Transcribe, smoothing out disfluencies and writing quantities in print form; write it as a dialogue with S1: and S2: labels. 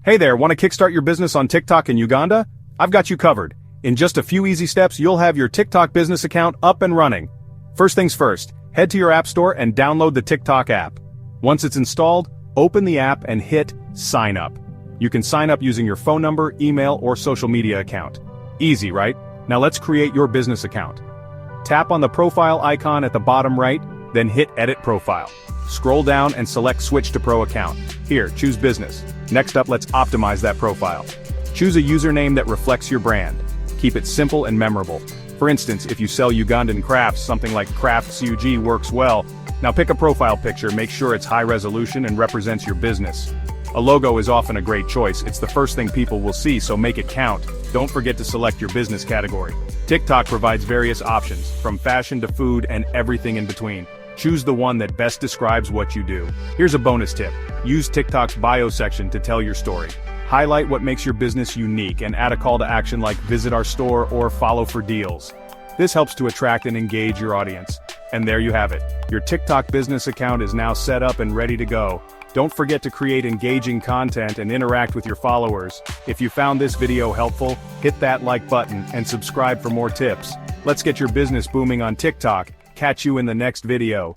S1: Hey there, want to kickstart your business on TikTok in Uganda? I've got you covered. In just a few easy steps, you'll have your TikTok business account up and running. First things first, head to your app store and download the TikTok app. Once it's installed, open the app and hit Sign Up. You can sign up using your phone number, email, or social media account. Easy, right? Now let's create your business account. Tap on the profile icon at the bottom right, then hit Edit Profile. Scroll down and select Switch to Pro Account. Here, choose Business. Next up, let's optimize that profile. Choose a username that reflects your brand. Keep it simple and memorable. For instance, if you sell Ugandan crafts, something like Crafts UG works well. Now pick a profile picture, make sure it's high resolution and represents your business. A logo is often a great choice, it's the first thing people will see, so make it count. Don't forget to select your business category. TikTok provides various options, from fashion to food and everything in between. Choose the one that best describes what you do. Here's a bonus tip. Use TikTok's bio section to tell your story. Highlight what makes your business unique and add a call to action like visit our store or follow for deals. This helps to attract and engage your audience. And there you have it. Your TikTok business account is now set up and ready to go. Don't forget to create engaging content and interact with your followers. If you found this video helpful, hit that like button and subscribe for more tips. Let's get your business booming on TikTok. Catch you in the next video.